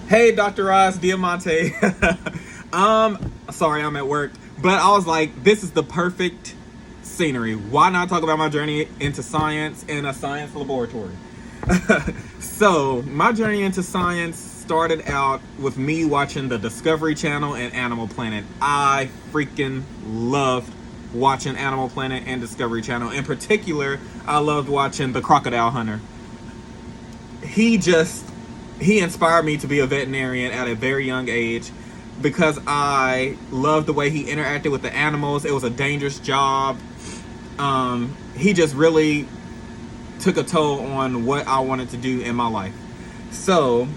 Hey, Dr. Ross Diamante. Sorry, I'm at work, but I was like, this is the perfect scenery. Why not talk about my journey into science in a science laboratory? So, my journey into science started out with me watching the Discovery Channel and Animal Planet. I freaking loved watching Animal Planet and Discovery Channel. In particular, I loved watching The Crocodile Hunter. he just he inspired me to be a veterinarian at a very young age because I loved the way he interacted with the animals. It was a dangerous job. He just really took a toll on what I wanted to do in my life. So,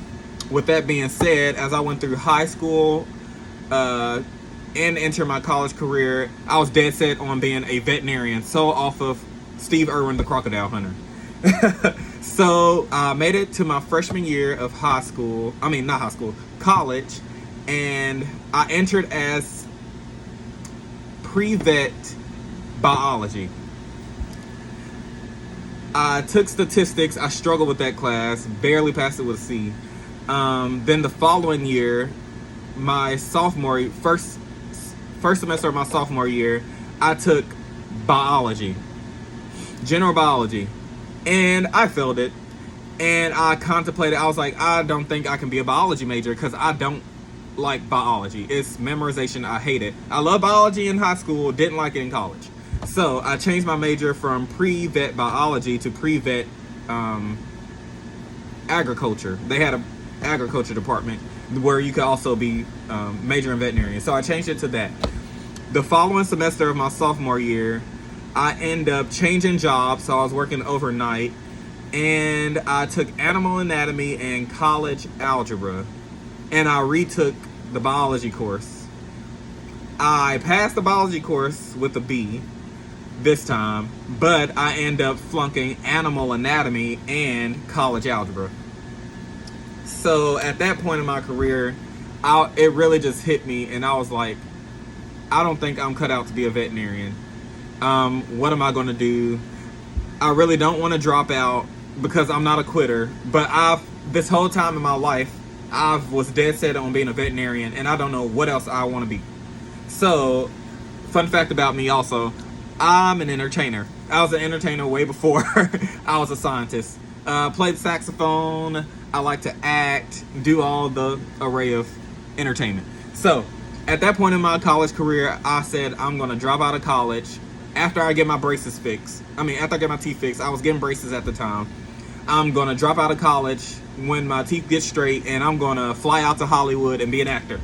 with that being said, as I went through high school and enter my college career, I was dead set on being a veterinarian. So off of Steve Irwin, the Crocodile Hunter. So I made it to my freshman year of high school. I mean, not high school, college. And I entered as pre-vet biology. I took statistics. I struggled with that class. Barely passed it with a C. Then the following year, my first semester of my sophomore year, I took biology, general biology. And I failed it. And I contemplated, I was like, I don't think I can be a biology major because I don't like biology. It's memorization. I hate it. I love biology in high school, didn't like it in college. So I changed my major from pre-vet biology to pre-vet agriculture. They had an agriculture department where you could also be major in veterinarian. So I changed it to that. The following semester of my sophomore year, I end up changing jobs, so I was working overnight, and I took animal anatomy and college algebra, and I retook the biology course. I passed the biology course with a B this time, but I end up flunking animal anatomy and college algebra. So at that point in my career, it really just hit me, and I was like, I don't think I'm cut out to be a veterinarian. What am I going to do? I really don't want to drop out because I'm not a quitter. But this whole time in my life, I was dead set on being a veterinarian, and I don't know what else I want to be. So, fun fact about me also, I'm an entertainer. I was an entertainer way before I was a scientist. Played saxophone. I like to act, do all the array of entertainment. So, at that point in my college career, I said I'm going to drop out of college. After I get my braces fixed, after I get my teeth fixed, I was getting braces at the time. I'm gonna drop out of college when my teeth get straight, and I'm gonna fly out to Hollywood and be an actor.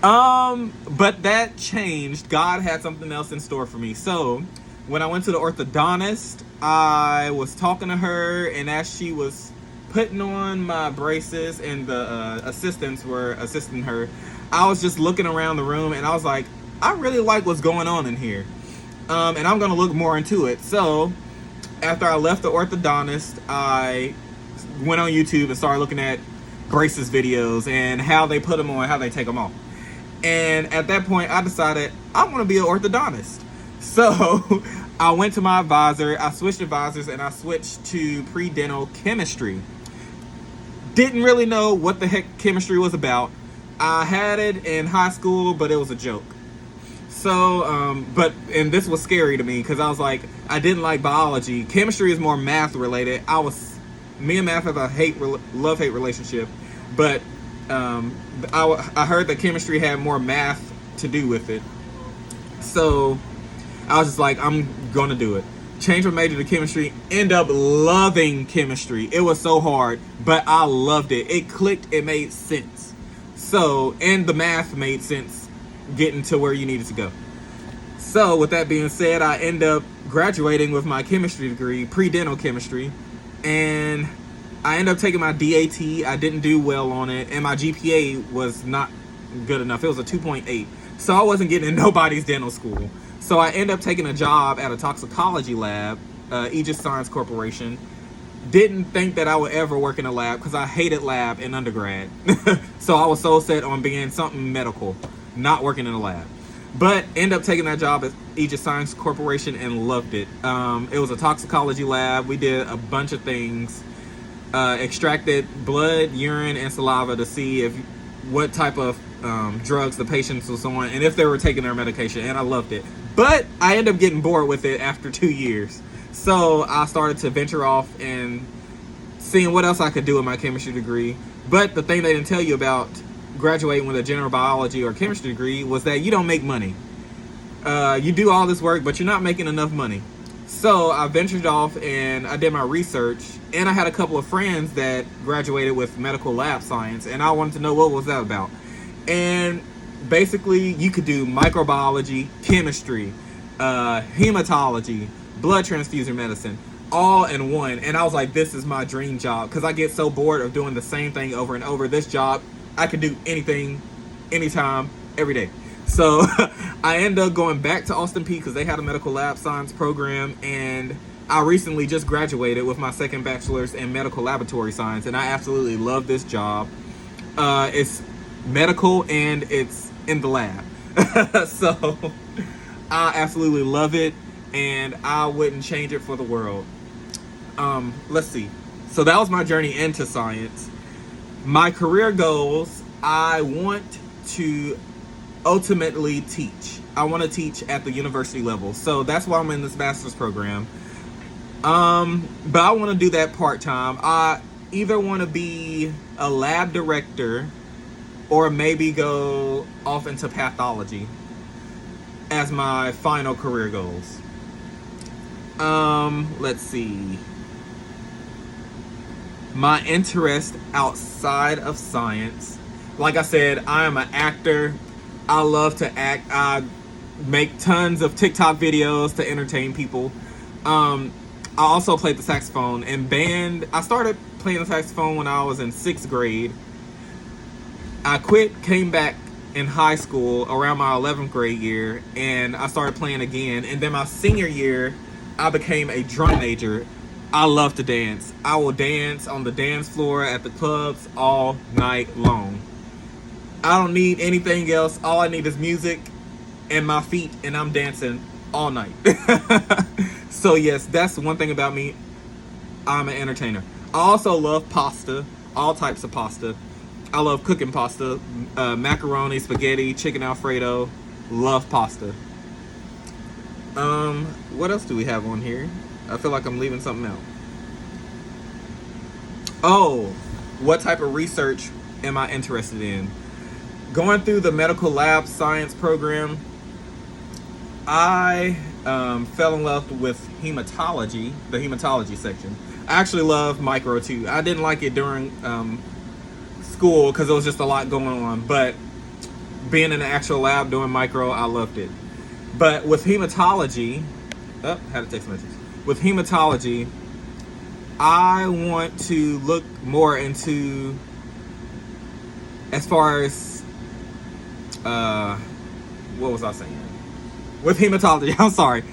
But that changed. God had something else in store for me. So when I went to the orthodontist, I was talking to her, and as she was putting on my braces and the assistants were assisting her, I was just looking around the room, and I was like, I really like what's going on in here. And I'm going to look more into it. So, after I left the orthodontist, I went on YouTube and started looking at braces videos and how they put them on, how they take them off. And at that point, I decided I want to be an orthodontist. So, I went to my advisor, I switched advisors, and I switched to pre-dental chemistry. Didn't really know what the heck chemistry was about. I had it in high school, but it was a joke. So, and this was scary to me because I was like, I didn't like biology. Chemistry is more math related. Me and math have a love-hate relationship, but I heard that chemistry had more math to do with it. So, I was just like, I'm gonna do it. Change my major to chemistry, end up loving chemistry. It was so hard, but I loved it. It clicked, it made sense. So, and the math made sense getting to where you needed to go. So with that being said, I end up graduating with my chemistry degree, pre-dental chemistry, and I end up taking my DAT. I didn't do well on it, and my GPA was not good enough. It was a 2.8, so I wasn't getting in nobody's dental school. So I end up taking a job at a toxicology lab, Aegis Science Corporation. Didn't think that I would ever work in a lab because I hated lab in undergrad. So I was so set on being something medical, not working in a lab. But end up taking that job at Aegis Science Corporation and loved it. It was a toxicology lab. We did a bunch of things. extracted blood, urine, and saliva to see if what type of drugs the patients was on and if they were taking their medication, and I loved it. But I ended up getting bored with it after 2 years. So I started to venture off and seeing what else I could do with my chemistry degree. But the thing they didn't tell you about graduating with a general biology or chemistry degree was that you don't make money. You do all this work, but you're not making enough money. So I ventured off and I did my research, and I had a couple of friends that graduated with medical lab science, and I wanted to know what was that about. And basically, you could do microbiology, chemistry, hematology, blood transfusion medicine, all in one. And I was like, this is my dream job, because I get so bored of doing the same thing over and over. This job, I can do anything, anytime, every day. So I ended up going back to Austin Peay because they had a medical lab science program, and I recently just graduated with my second bachelor's in medical laboratory science, and I absolutely love this job. It's medical and it's in the lab. So I absolutely love it, and I wouldn't change it for the world. Let's see. So that was my journey into science. My career goals, I want to ultimately teach. I want to teach at the university level. So that's why I'm in this master's program. But I want to do that part-time. I either want to be a lab director or maybe go off into pathology as my final career goals. Let's see. My interest outside of science. Like I said, I am an actor. I love to act. I make tons of TikTok videos to entertain people. I also played the saxophone in band. I started playing the saxophone when I was in 6th grade. I quit, came back in high school around my 11th grade year, and I started playing again. And then my senior year, I became a drum major. I love to dance. I will dance on the dance floor at the clubs all night long. I don't need anything else. All I need is music and my feet, and I'm dancing all night. So yes, that's one thing about me. I'm an entertainer. I also love pasta, all types of pasta. I love cooking pasta, macaroni, spaghetti, chicken Alfredo. Love pasta. What else do we have on here? I feel like I'm leaving something out. Oh, what type of research am I interested in? Going through the medical lab science program, I fell in love with hematology, the hematology section. I actually love micro too. I didn't like it during school because there was just a lot going on, but being in the actual lab doing micro, I loved it. But with hematology, had a text message. With hematology, I want to look more into, as far as what was I saying? With hematology, I'm sorry.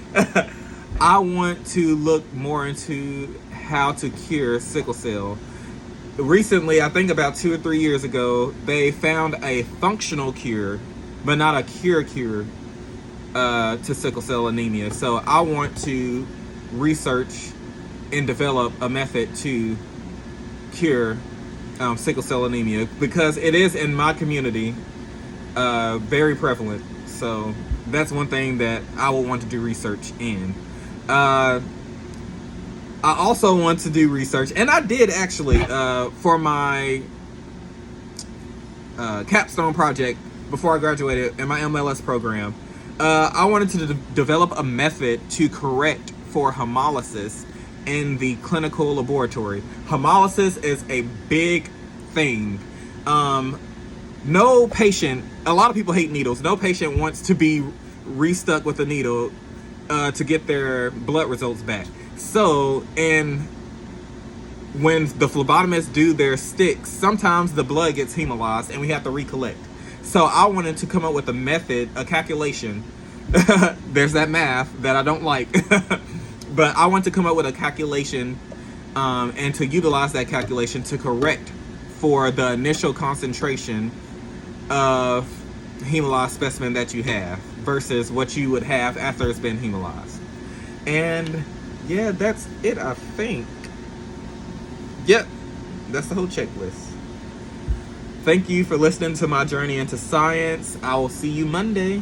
I want to look more into how to cure sickle cell. Recently, I think about 2 or 3 years ago, they found a functional cure, but not a cure to sickle cell anemia. So I want to research and develop a method to cure sickle cell anemia, because it is in my community very prevalent. So that's one thing that I will want to do research in. I also want to do research, and I did actually, for my capstone project before I graduated in my MLS program. I wanted to develop a method to correct for hemolysis in the clinical laboratory. Hemolysis is a big thing. No patient, a lot of people hate needles. No patient wants to be restuck with a needle to get their blood results back. So, and when the phlebotomists do their sticks, sometimes the blood gets hemolyzed and we have to recollect. So I wanted to come up with a method, a calculation. There's that math that I don't like. But I want to come up with a calculation and to utilize that calculation to correct for the initial concentration of hemolyzed specimen that you have versus what you would have after it's been hemolyzed. And yeah, that's it, I think. Yep, That's the whole checklist. Thank you for listening to my journey into science. I will see you Monday.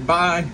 Bye.